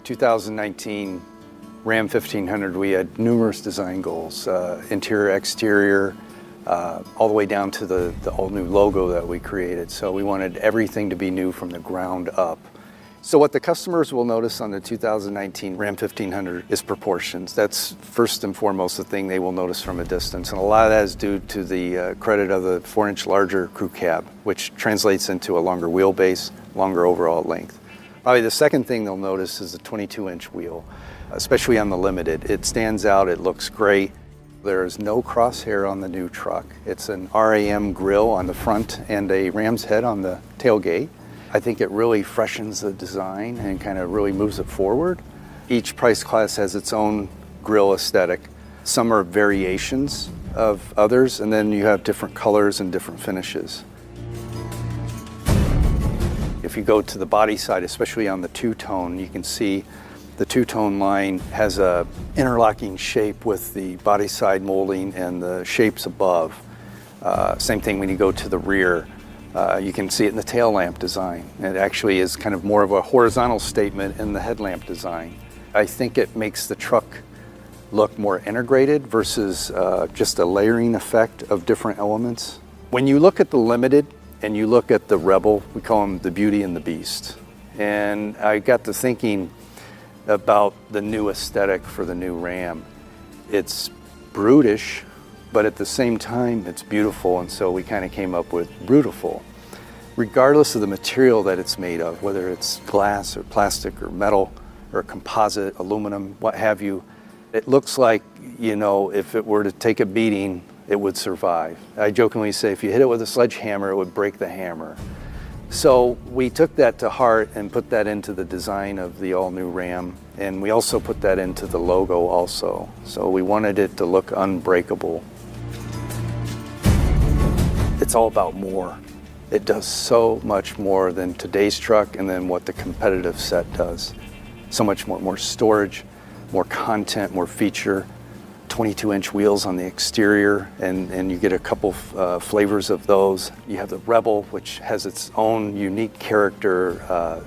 2019 Ram 1500, we had numerous design goals, interior, exterior, all the way down to the all-new logo that we created. So we wanted everything to be new from the ground up. So what the customers will notice on the 2019 Ram 1500 is proportions. That's first and foremost the thing they will notice from a distance. And a lot of that is due to the credit of the 4-inch larger crew cab, which translates into a longer wheelbase, longer overall length. Probably the second thing they'll notice is the 22-inch wheel, especially on the Limited. It stands out, it looks great. There is no crosshair on the new truck. It's an RAM grille on the front and a ram's head on the tailgate. I think it really freshens the design and kind of really moves it forward. Each price class has its own grille aesthetic. Some are variations of others, and then you have different colors and different finishes. If you go to the body side, especially on the two-tone, you can see the two-tone line has a interlocking shape with the body side molding and the shapes above. Same thing when you go to the rear. You can see it in the tail lamp design. It actually is kind of more of a horizontal statement in the headlamp design. I think it makes the truck look more integrated versus just a layering effect of different elements. When you look at the Limited and you look at the Rebel, we call them the Beauty and the Beast. And I got to thinking about the new aesthetic for the new Ram. It's brutish, but at the same time it's beautiful, and so we kind of came up with Brutiful. Regardless of the material that it's made of, whether it's glass or plastic or metal or composite, aluminum, what have you, it looks like, you know, if it were to take a beating, it would survive. I jokingly say if you hit it with a sledgehammer, it would break the hammer. So we took that to heart and put that into the design of the all-new Ram, and we also put that into the logo also. So we wanted it to look unbreakable. It's all about more. It does so much more than today's truck and then what the competitive set does. So much more storage, more content, more feature. 22-inch wheels on the exterior, and you get a couple flavors of those. You have the Rebel, which has its own unique character.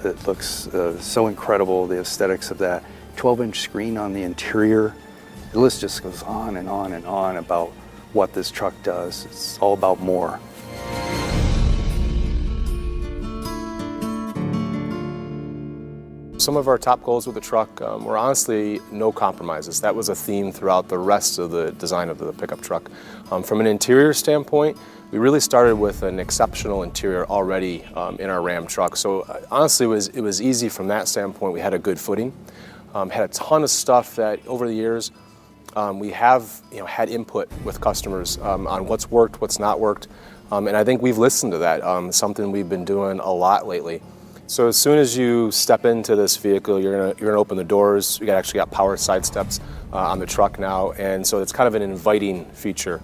It looks so incredible, the aesthetics of that. 12-inch screen on the interior. The list just goes on and on and on about what this truck does. It's all about more. Some of our top goals with the truck were honestly no compromises. That was a theme throughout the rest of the design of the pickup truck. From an interior standpoint, we really started with an exceptional interior already in our Ram truck. So honestly, it was easy from that standpoint. We had a good footing. Had a ton of stuff that over the years we have had input with customers on what's worked, what's not worked, and I think we've listened to that. Something we've been doing a lot lately. So as soon as you step into this vehicle, you're gonna open the doors. We actually got power side steps on the truck now, and so it's kind of an inviting feature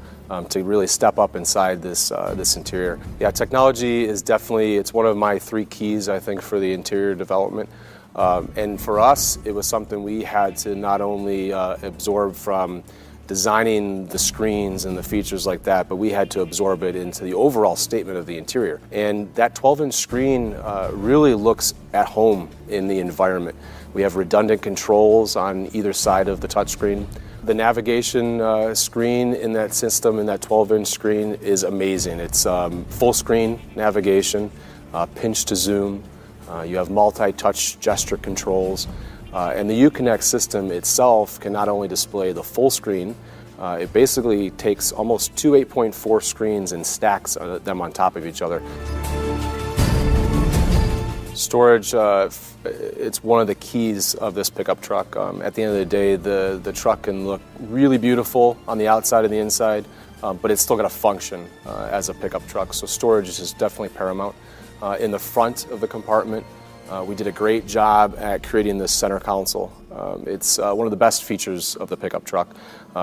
to really step up inside this interior. Yeah, technology is definitely, it's one of my 3 keys, I think, for the interior development. And for us, it was something we had to not only absorb from designing the screens and the features like that, but we had to absorb it into the overall statement of the interior. And that 12-inch screen really looks at home in the environment. We have redundant controls on either side of the touchscreen. The navigation screen in that system, in that 12-inch screen, is amazing. It's full screen navigation, pinch to zoom. You have multi-touch gesture controls. And the Uconnect system itself can not only display the full screen, it basically takes almost 2 8.4 screens and stacks them on top of each other. Storage, it's one of the keys of this pickup truck. At the end of the day, the truck can look really beautiful on the outside and the inside, but it's still got to function as a pickup truck. So storage is definitely paramount. In the front of the compartment, we did a great job at creating this center console. It's one of the best features of the pickup truck.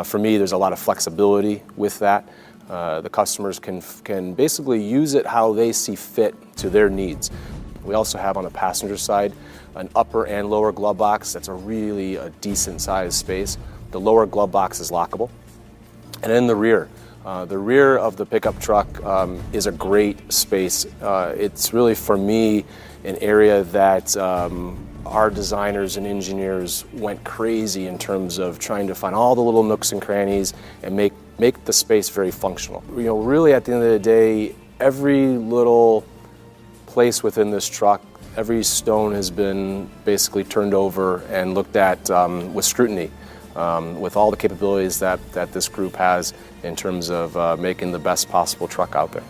For me, there's a lot of flexibility with that. The customers can basically use it how they see fit to their needs. We also have on the passenger side an upper and lower glove box. That's a decent sized space. The lower glove box is lockable. And in the rear of the pickup truck is a great space. It's really, for me, an area that our designers and engineers went crazy in terms of trying to find all the little nooks and crannies and make the space very functional. You know, really at the end of the day, every little place within this truck, every stone has been basically turned over and looked at with scrutiny, with all the capabilities that this group has in terms of making the best possible truck out there.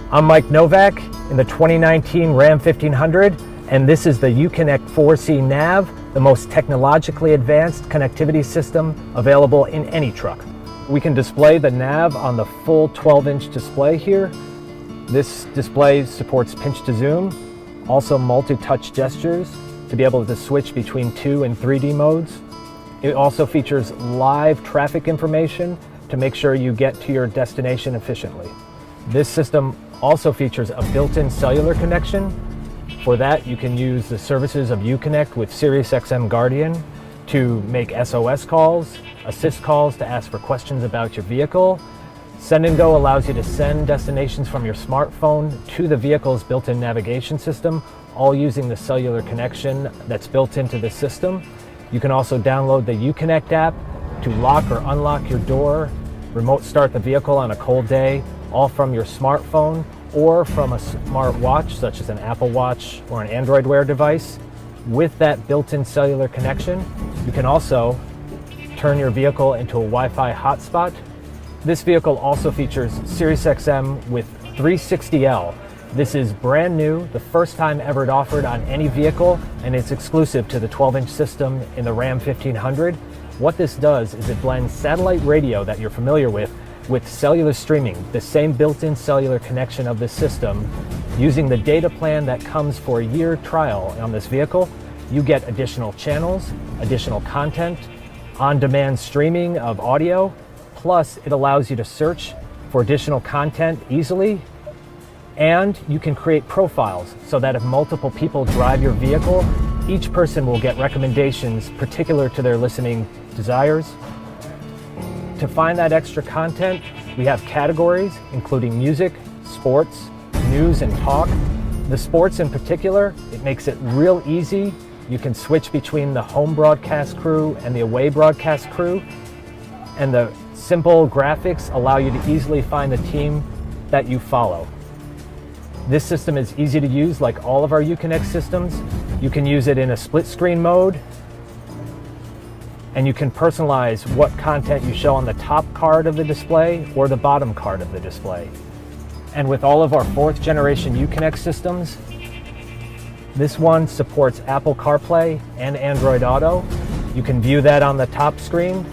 I'm Mike Novak in the 2019 Ram 1500, and this is the Uconnect 4C Nav, the most technologically advanced connectivity system available in any truck. We can display the nav on the full 12-inch display here. This display supports pinch to zoom, also multi-touch gestures to be able to switch between 2 and 3D modes. It also features live traffic information to make sure you get to your destination efficiently. This system also features a built-in cellular connection. For that, you can use the services of Uconnect with SiriusXM Guardian to make SOS calls, assist calls to ask for questions about your vehicle. Send and Go allows you to send destinations from your smartphone to the vehicle's built-in navigation system, all using the cellular connection that's built into the system. You can also download the Uconnect app to lock or unlock your door, remote start the vehicle on a cold day, all from your smartphone or from a smart watch such as an Apple Watch or an Android Wear device. With that built-in cellular connection, you can also turn your vehicle into a Wi-Fi hotspot. This vehicle also features SiriusXM with 360L. This is brand new, the first time ever offered on any vehicle, and it's exclusive to the 12-inch system in the Ram 1500. What this does is it blends satellite radio that you're familiar with cellular streaming, the same built-in cellular connection of the system. Using the data plan that comes for a year trial on this vehicle, you get additional channels, additional content, on-demand streaming of audio, plus it allows you to search for additional content easily, and you can create profiles so that if multiple people drive your vehicle, each person will get recommendations particular to their listening desires. To find that extra content, we have categories including music, sports, news, and talk. The sports in particular, it makes it real easy. You can switch between the home broadcast crew and the away broadcast crew, and the simple graphics allow you to easily find the team that you follow. This system is easy to use like all of our Uconnect systems. You can use it in a split screen mode, and you can personalize what content you show on the top card of the display or the bottom card of the display. And with all of our 4th generation Uconnect systems, this one supports Apple CarPlay and Android Auto. You can view that on the top screen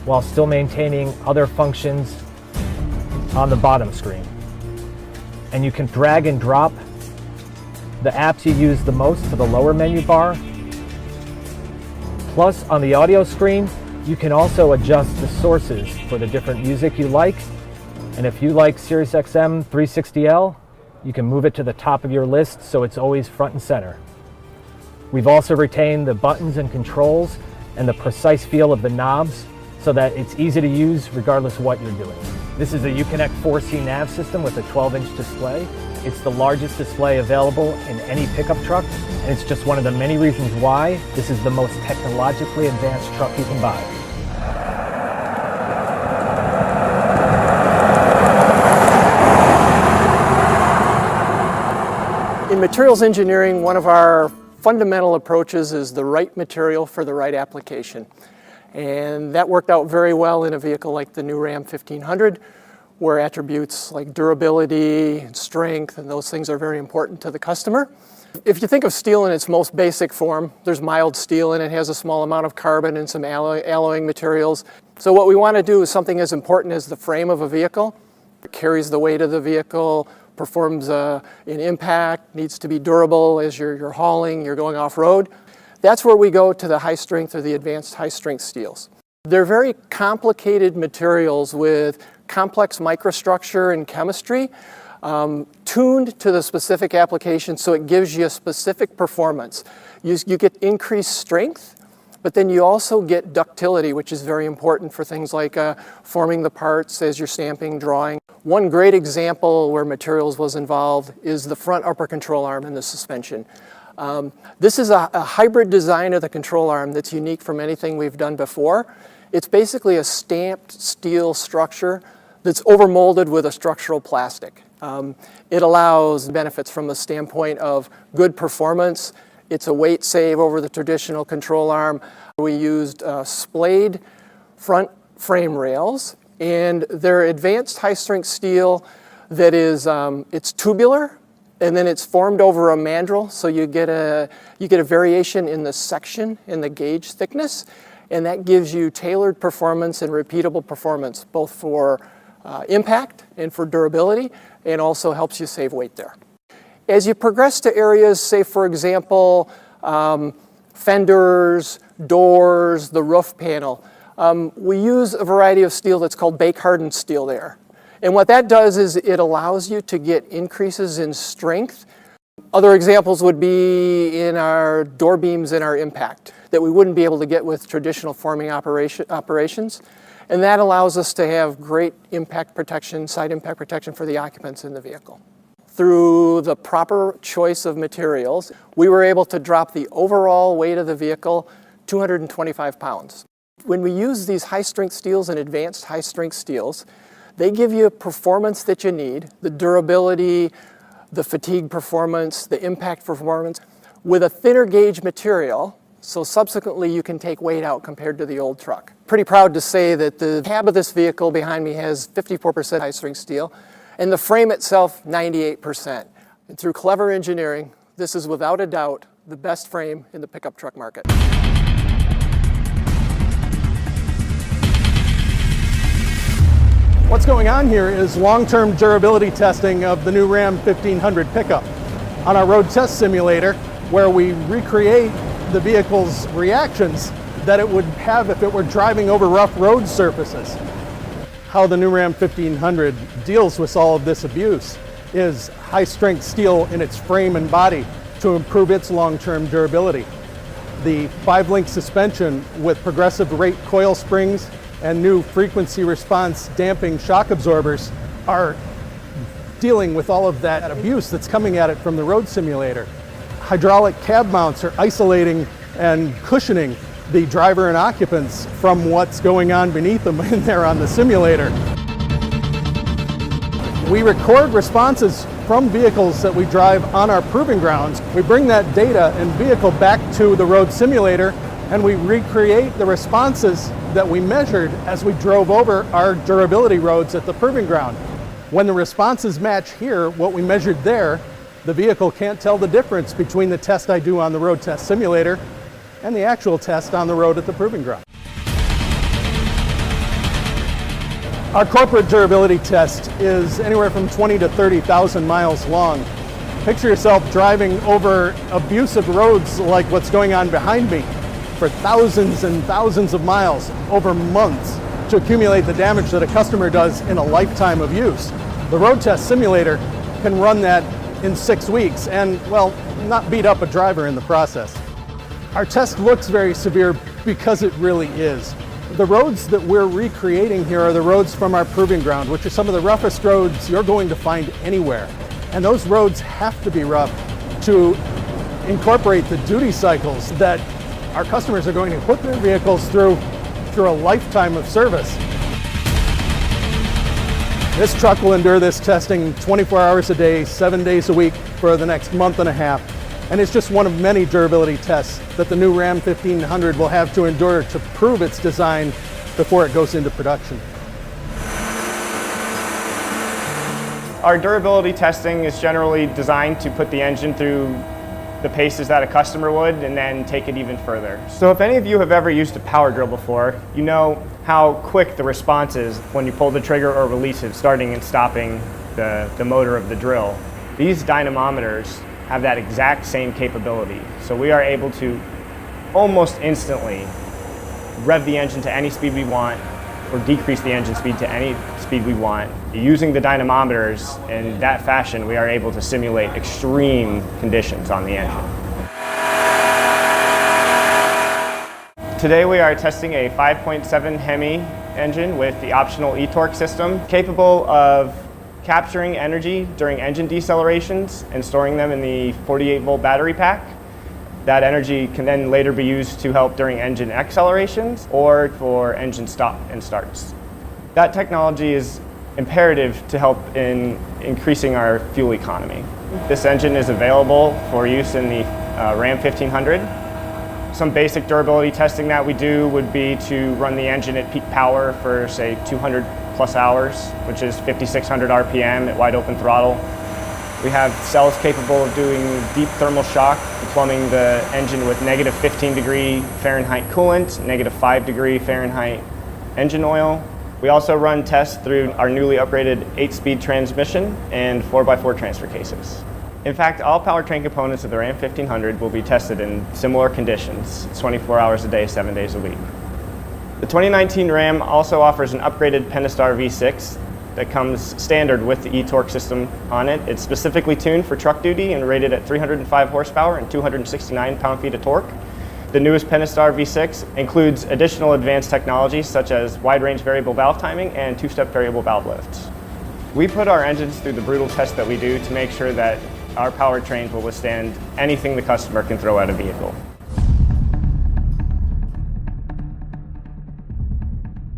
while still maintaining other functions on the bottom screen. And you can drag and drop the apps you use the most to the lower menu bar. Plus, on the audio screen, you can also adjust the sources for the different music you like. And if you like SiriusXM 360L, you can move it to the top of your list so it's always front and center. We've also retained the buttons and controls and the precise feel of the knobs so that it's easy to use regardless of what you're doing. This is a Uconnect 4C nav system with a 12-inch display. It's the largest display available in any pickup truck, and it's just one of the many reasons why this is the most technologically advanced truck you can buy. In materials engineering, one of our fundamental approaches is the right material for the right application. And that worked out very well in a vehicle like the new Ram 1500, where attributes like durability and strength and those things are very important to the customer. If you think of steel in its most basic form, there's mild steel and it has a small amount of carbon and some alloying materials. So what we want to do is something as important as the frame of a vehicle. It carries the weight of the vehicle, performs an impact, needs to be durable as you're hauling, you're going off-road. That's where we go to the high strength or the advanced high strength steels. They're very complicated materials with complex microstructure and chemistry, tuned to the specific application so it gives you a specific performance. You get increased strength, but then you also get ductility, which is very important for things like forming the parts as you're stamping, drawing. One great example where materials was involved is the front upper control arm and the suspension. This is a hybrid design of the control arm that's unique from anything we've done before. It's basically a stamped steel structure that's overmolded with a structural plastic. It allows benefits from the standpoint of good performance. It's a weight save over the traditional control arm. We used splayed front frame rails, and they're advanced high-strength steel that is it's tubular, and then it's formed over a mandrel, so you get a variation in the section, in the gauge thickness, and that gives you tailored performance and repeatable performance, both for impact and for durability, and also helps you save weight there. As you progress to areas, say for example, fenders, doors, the roof panel, we use a variety of steel that's called bake-hardened steel there. And what that does is it allows you to get increases in strength. Other examples would be in our door beams and our impact that we wouldn't be able to get with traditional forming operations. And that allows us to have great impact protection, side impact protection for the occupants in the vehicle. Through the proper choice of materials, we were able to drop the overall weight of the vehicle 225 pounds. When we use these high-strength steels and advanced high-strength steels, they give you performance that you need, the durability, the fatigue performance, the impact performance, with a thinner gauge material, so subsequently you can take weight out compared to the old truck. Pretty proud to say that the cab of this vehicle behind me has 54% high-strength steel, and the frame itself, 98%. And through clever engineering, this is without a doubt the best frame in the pickup truck market. What's going on here is long-term durability testing of the new Ram 1500 pickup on our road test simulator, where we recreate the vehicle's reactions that it would have if it were driving over rough road surfaces. How the new Ram 1500 deals with all of this abuse is high-strength steel in its frame and body to improve its long-term durability. The 5-link suspension with progressive rate coil springs and new frequency response damping shock absorbers are dealing with all of that abuse that's coming at it from the road simulator. Hydraulic cab mounts are isolating and cushioning the driver and occupants from what's going on beneath them in there on the simulator. We record responses from vehicles that we drive on our proving grounds. We bring that data and vehicle back to the road simulator, and we recreate the responses that we measured as we drove over our durability roads at the proving ground. When the responses match here, what we measured there, the vehicle can't tell the difference between the test I do on the road test simulator and the actual test on the road at the proving ground. Our corporate durability test is anywhere from 20 to 30,000 miles long. Picture yourself driving over abusive roads like what's going on behind me for thousands and thousands of miles over months to accumulate the damage that a customer does in a lifetime of use. The road test simulator can run that in 6 weeks and, well, not beat up a driver in the process. Our test looks very severe because it really is. The roads that we're recreating here are the roads from our proving ground, which are some of the roughest roads you're going to find anywhere. And those roads have to be rough to incorporate the duty cycles that our customers are going to put their vehicles through a lifetime of service. This truck will endure this testing 24 hours a day, 7 days a week for the next month and a half. And it's just one of many durability tests that the new Ram 1500 will have to endure to prove its design before it goes into production. Our durability testing is generally designed to put the engine through the paces that a customer would and then take it even further. So if any of you have ever used a power drill before, you know how quick the response is when you pull the trigger or release it, starting and stopping the motor of the drill. These dynamometers have that exact same capability. So we are able to almost instantly rev the engine to any speed we want or decrease the engine speed to any speed we want. Using the dynamometers in that fashion, we are able to simulate extreme conditions on the engine. Today we are testing a 5.7 HEMI engine with the optional e-torque system, capable of capturing energy during engine decelerations and storing them in the 48-volt battery pack. That energy can then later be used to help during engine accelerations or for engine stop and starts. That technology is imperative to help in increasing our fuel economy. This engine is available for use in the Ram 1500. Some basic durability testing that we do would be to run the engine at peak power for, say, 200 plus hours, which is 5,600 RPM at wide open throttle. We have cells capable of doing deep thermal shock, plumbing the engine with negative 15 degree Fahrenheit coolant, negative 5 degree Fahrenheit engine oil. We also run tests through our newly upgraded 8-speed transmission and 4x4 transfer cases. In fact, all powertrain components of the Ram 1500 will be tested in similar conditions, 24 hours a day, 7 days a week. The 2019 Ram also offers an upgraded Pentastar V6 that comes standard with the e-torque system on it. It's specifically tuned for truck duty and rated at 305 horsepower and 269 pound-feet of torque. The newest Pentastar V6 includes additional advanced technologies such as wide-range variable valve timing and two-step variable valve lifts. We put our engines through the brutal test that we do to make sure that our powertrains will withstand anything the customer can throw at a vehicle.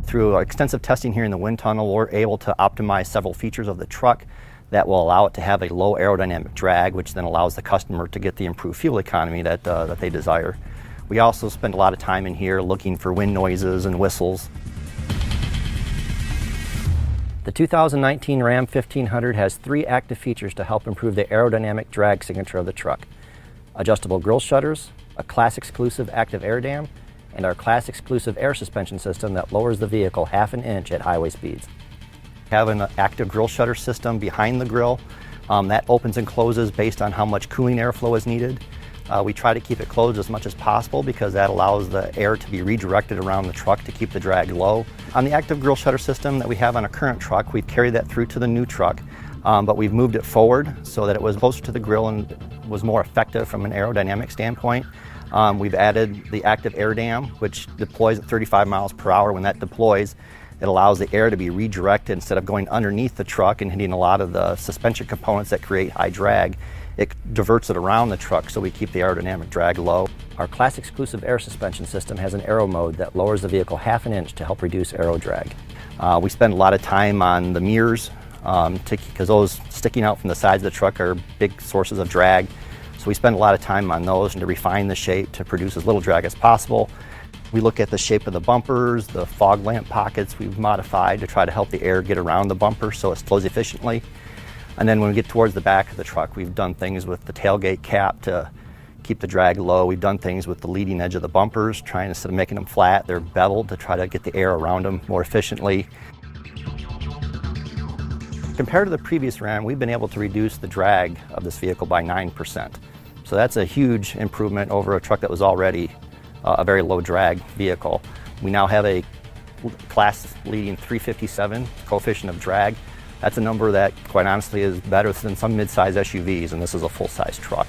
Through extensive testing here in the wind tunnel, we're able to optimize several features of the truck that will allow it to have a low aerodynamic drag, which then allows the customer to get the improved fuel economy that they desire. We also spend a lot of time in here looking for wind noises and whistles. The 2019 Ram 1500 has 3 active features to help improve the aerodynamic drag signature of the truck: adjustable grille shutters, a class-exclusive active air dam, and our class-exclusive air suspension system that lowers the vehicle ½ an inch at highway speeds. We have an active grille shutter system behind the grille that opens and closes based on how much cooling airflow is needed. We try to keep it closed as much as possible because that allows the air to be redirected around the truck to keep the drag low. On the active grille shutter system that we have on a current truck, we've carried that through to the new truck, but we've moved it forward so that it was closer to the grille and was more effective from an aerodynamic standpoint. We've added the active air dam, which deploys at 35 miles per hour. When that deploys, it allows the air to be redirected instead of going underneath the truck and hitting a lot of the suspension components that create high drag. It diverts it around the truck so we keep the aerodynamic drag low. Our class-exclusive air suspension system has an aero mode that lowers the vehicle ½ an inch to help reduce aero drag. We spend a lot of time on the mirrors because those sticking out from the sides of the truck are big sources of drag. So we spend a lot of time on those and to refine the shape to produce as little drag as possible. We look at the shape of the bumpers, the fog lamp pockets we've modified to try to help the air get around the bumper so it flows efficiently. And then when we get towards the back of the truck, we've done things with the tailgate cap to keep the drag low. We've done things with the leading edge of the bumpers, trying instead of making them flat, they're beveled to try to get the air around them more efficiently. Compared to the previous Ram, we've been able to reduce the drag of this vehicle by 9%. So that's a huge improvement over a truck that was already a very low drag vehicle. We now have a class leading 357 coefficient of drag. That's a number that, quite honestly, is better than some mid-size SUVs, and this is a full-size truck.